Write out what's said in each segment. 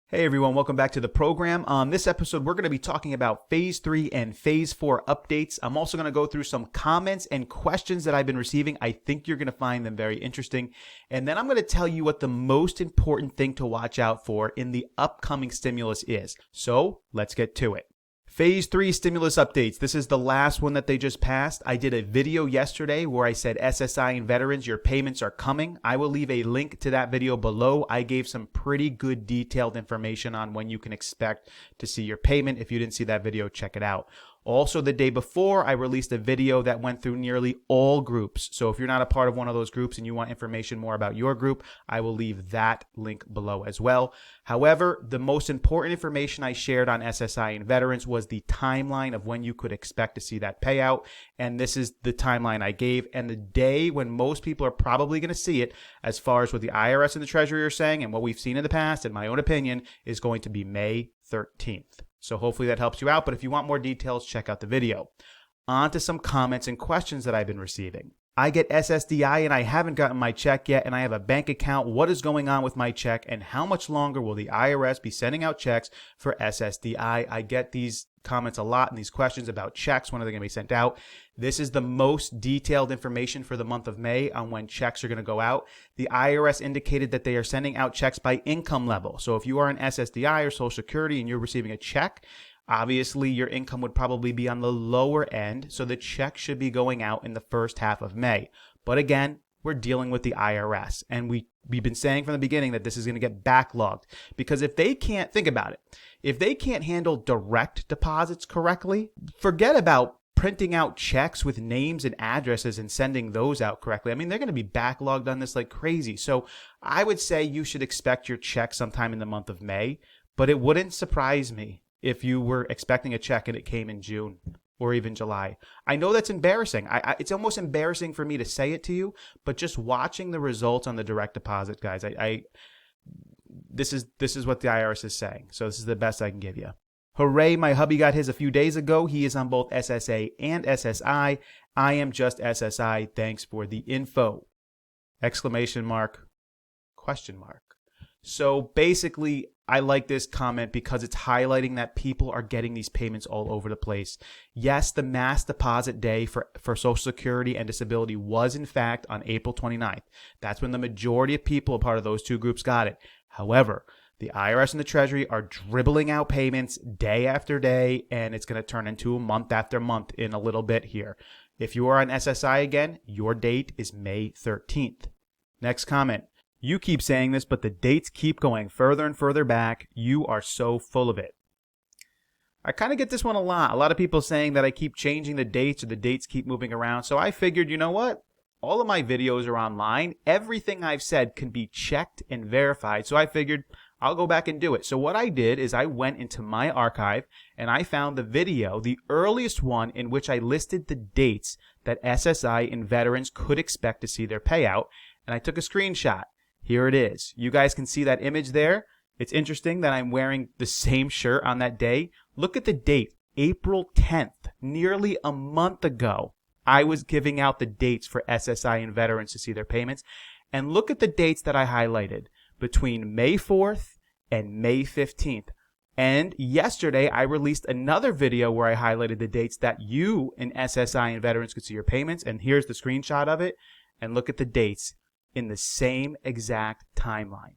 Hey everyone, welcome back to the program. On this episode, we're going to be talking about Phase 3 and Phase 4 updates. I'm also going to go through some comments and questions that I've been receiving. I think you're going to find them very interesting. And then I'm going to tell you what the most important thing to watch out for in the upcoming stimulus is. So let's get to it. Phase 3 stimulus updates. This is the last one that they just passed. I did a video yesterday where I said SSI and veterans, your payments are coming. I will leave a link to that video below. I gave some pretty good detailed information on when you can expect to see your payment. If you didn't see that video, check it out. Also, the day before, I released a video that went through nearly all groups. So if you're not a part of one of those groups and you want information more about your group, I will leave that link below as well. However, the most important information I shared on SSI and veterans was the timeline of when you could expect to see that payout. And this is the timeline I gave. And the day when most people are probably going to see it, as far as what the IRS and the Treasury are saying and what we've seen in the past, in my own opinion, is going to be May 13th. So hopefully that helps you out. But if you want more details, check out the video. On to some comments and questions that I've been receiving. I get SSDI and I haven't gotten my check yet, and I have a bank account. What is going on with my check, and how much longer will the IRS be sending out checks for SSDI? I get these comments a lot and these questions about checks. When are they going to be sent out? This is the most detailed information for the month of May on when checks are going to go out. The IRS indicated that they are sending out checks by income level. So if you are an SSDI or Social Security and you're receiving a check, obviously your income would probably be on the lower end. So the check should be going out in the first half of May. But again, we're dealing with the IRS. And we've been saying from the beginning that this is going to get backlogged. Because if they can't, think about it, if they can't handle direct deposits correctly, forget about printing out checks with names and addresses and sending those out correctly. I mean, they're going to be backlogged on this like crazy. So I would say you should expect your check sometime in the month of May, but it wouldn't surprise me if you were expecting a check and it came in June or even July. I know that's embarrassing. It's almost embarrassing for me to say it to you, but just watching the results on the direct deposit, guys, this is what the IRS is saying. So this is the best I can give you. Hooray, my hubby got his a few days ago. He is on both SSA and SSI. I am just SSI. Thanks for the info. Exclamation mark, question mark. So basically, I like this comment because it's highlighting that people are getting these payments all over the place. Yes, the mass deposit day for Social Security and disability was in fact on April 29th. That's when the majority of people, a part of those two groups, got it. However, the IRS and the Treasury are dribbling out payments day after day, and it's going to turn into a month after month in a little bit here. If you are on SSI again, your date is May 13th. Next comment. You keep saying this, but the dates keep going further and further back. You are so full of it. I kind of get this one a lot. A lot of people saying that I keep changing the dates or the dates keep moving around. So I figured, you know what? All of my videos are online. Everything I've said can be checked and verified. So I figured I'll go back and do it. So what I did is I went into my archive and I found the video, the earliest one in which I listed the dates that SSI and veterans could expect to see their payout. And I took a screenshot. Here it is. You guys can see that image there. It's interesting that I'm wearing the same shirt on that day. Look at the date, April 10th, nearly a month ago. I was giving out the dates for SSI and veterans to see their payments. And look at the dates that I highlighted between May 4th and May 15th. And yesterday, I released another video where I highlighted the dates that you in SSI and veterans could see your payments. And here's the screenshot of it. And look at the dates in the same exact timeline.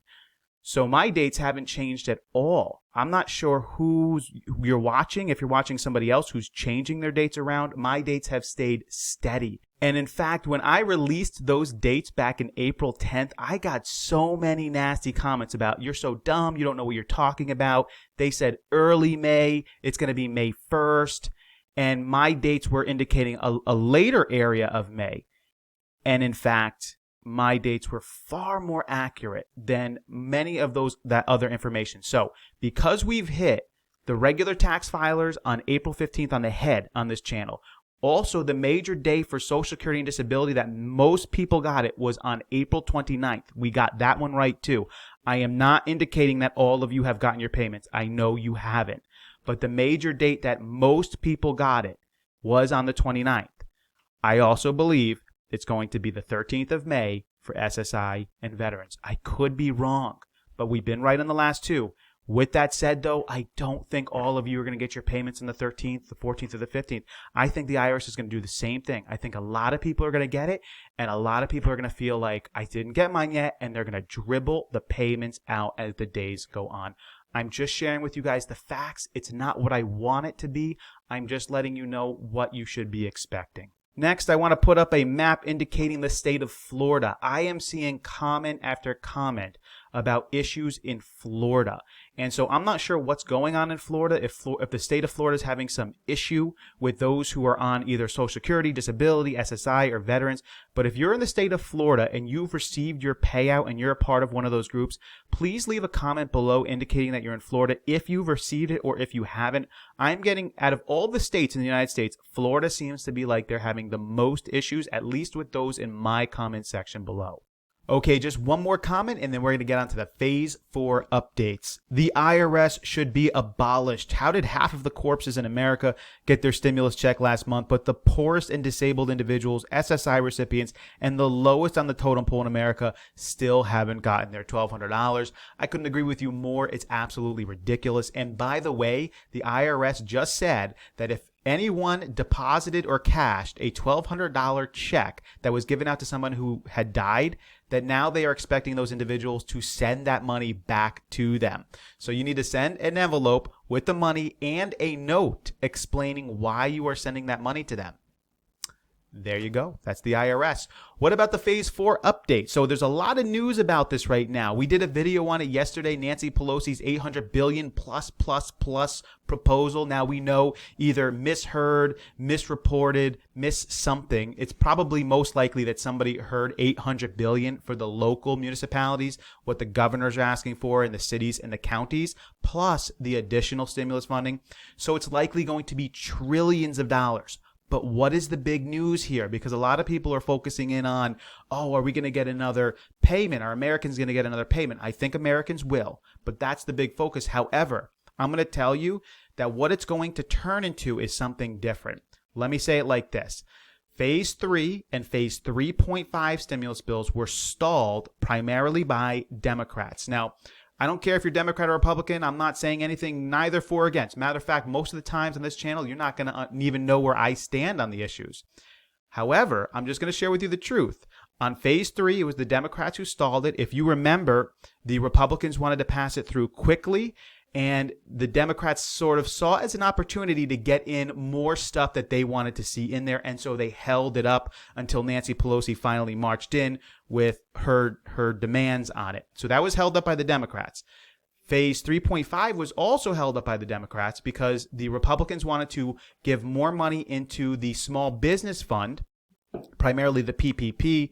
So my dates haven't changed at all. I'm not sure who you're watching. If you're watching somebody else who's changing their dates around, my dates have stayed steady. And in fact, when I released those dates back in April 10th, I got so many nasty comments about, you're so dumb, you don't know what you're talking about. They said early May, it's going to be May 1st. And my dates were indicating a later area of May. And in fact, my dates were far more accurate than many of that other information. So because we've hit the regular tax filers on April 15th on the head on this channel, also the major day for Social Security and disability that most people got it was on April 29th. We got that one right too. I am not indicating that all of you have gotten your payments. I know you haven't. But the major date that most people got it was on the 29th. I also believe it's going to be the 13th of May for SSI and veterans. I could be wrong, but we've been right on the last two. With that said, though, I don't think all of you are going to get your payments on the 13th, the 14th, or the 15th. I think the IRS is going to do the same thing. I think a lot of people are going to get it, and a lot of people are going to feel like I didn't get mine yet, and they're going to dribble the payments out as the days go on. I'm just sharing with you guys the facts. It's not what I want it to be. I'm just letting you know what you should be expecting. Next, I want to put up a map indicating the state of Florida. I am seeing comment after comment about issues in Florida. And so I'm not sure what's going on in Florida, if the state of Florida is having some issue with those who are on either Social Security, disability, SSI, or veterans. But if you're in the state of Florida and you've received your payout and you're a part of one of those groups, please leave a comment below indicating that you're in Florida if you've received it or if you haven't. I'm getting, out of all the states in the United States, Florida seems to be like they're having the most issues, at least with those in my comment section below. Okay, just one more comment, and then we're going to get on to the Phase 4 updates. The IRS should be abolished. How did half of the corpses in America get their stimulus check last month, but the poorest and disabled individuals, SSI recipients, and the lowest on the totem pole in America still haven't gotten their $1,200? I couldn't agree with you more. It's absolutely ridiculous. And by the way, the IRS just said that if anyone deposited or cashed a $1,200 check that was given out to someone who had died, that now they are expecting those individuals to send that money back to them. So you need to send an envelope with the money and a note explaining why you are sending that money to them. There you go. That's the IRS. What about the Phase 4 update? So there's a lot of news about this right now. We did a video on it yesterday, Nancy Pelosi's $800 billion plus proposal. Now we know either misheard, misreported, something. It's probably most likely that somebody heard $800 billion for the local municipalities, what the governors are asking for in the cities and the counties, plus the additional stimulus funding. So it's likely going to be trillions of dollars. But what is the big news here? Because a lot of people are focusing in on, oh, are we going to get another payment? Are Americans going to get another payment? I think Americans will, but that's the big focus. However, I'm going to tell you that what it's going to turn into is something different. Let me say it like this. Phase 3 and Phase 3.5 stimulus bills were stalled primarily by Democrats. Now, I don't care if you're Democrat or Republican. I'm not saying anything neither for or against. Matter of fact, most of the times on this channel, you're not going to even know where I stand on the issues. However, I'm just going to share with you the truth. On Phase 3, it was the Democrats who stalled it. If you remember, the Republicans wanted to pass it through quickly, and the Democrats sort of saw it as an opportunity to get in more stuff that they wanted to see in there, and so they held it up until Nancy Pelosi finally marched in with her demands on it. So that was held up by the Democrats. Phase 3.5 was also held up by the Democrats because the Republicans wanted to give more money into the small business fund, primarily the PPP,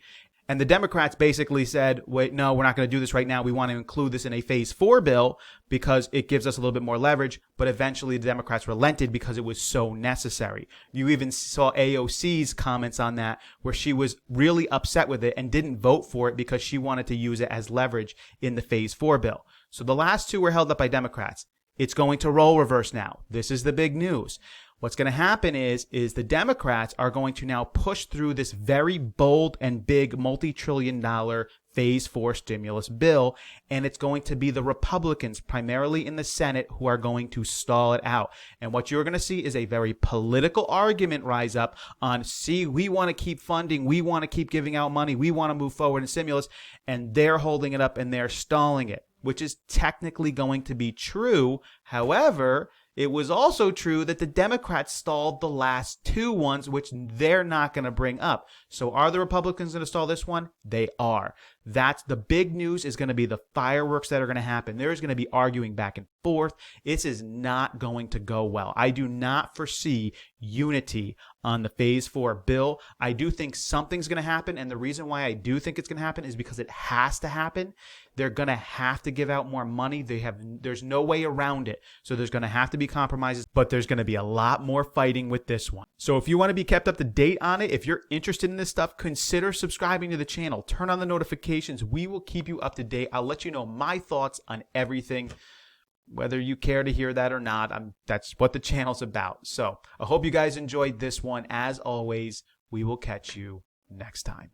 and the Democrats basically said, wait, no, we're not going to do this right now. We want to include this in a Phase 4 bill because it gives us a little bit more leverage. But eventually the Democrats relented because it was so necessary. You even saw AOC's comments on that where she was really upset with it and didn't vote for it because she wanted to use it as leverage in the Phase 4 bill. So the last two were held up by Democrats. It's going to role reverse now. This is the big news. What's going to happen is the Democrats are going to now push through this very bold and big multi-trillion-dollar Phase 4 stimulus bill, and it's going to be the Republicans, primarily in the Senate, who are going to stall it out. And what you're going to see is a very political argument rise up on, see, we want to keep funding, we want to keep giving out money, we want to move forward in stimulus, and they're holding it up and they're stalling it, which is technically going to be true. However, it was also true that the Democrats stalled the last two ones, which they're not going to bring up. So are the Republicans going to stall this one? They are. That's the big news, is going to be the fireworks that are going to happen. There's going to be arguing back and forth. This is not going to go well. I do not foresee unity on the Phase 4 bill. I do think something's going to happen, and the reason why I do think it's going to happen is because it has to happen. They're going to have to give out more money. There's no way around it. So there's going to have to be compromises, but there's going to be a lot more fighting with this one. So if you want to be kept up to date on it, if you're interested in this stuff, consider subscribing to the channel. Turn on the notifications. We will keep you up to date. I'll let you know my thoughts on everything, whether you care to hear that or not. That's what the channel's about. So I hope you guys enjoyed this one. As always, we will catch you next time.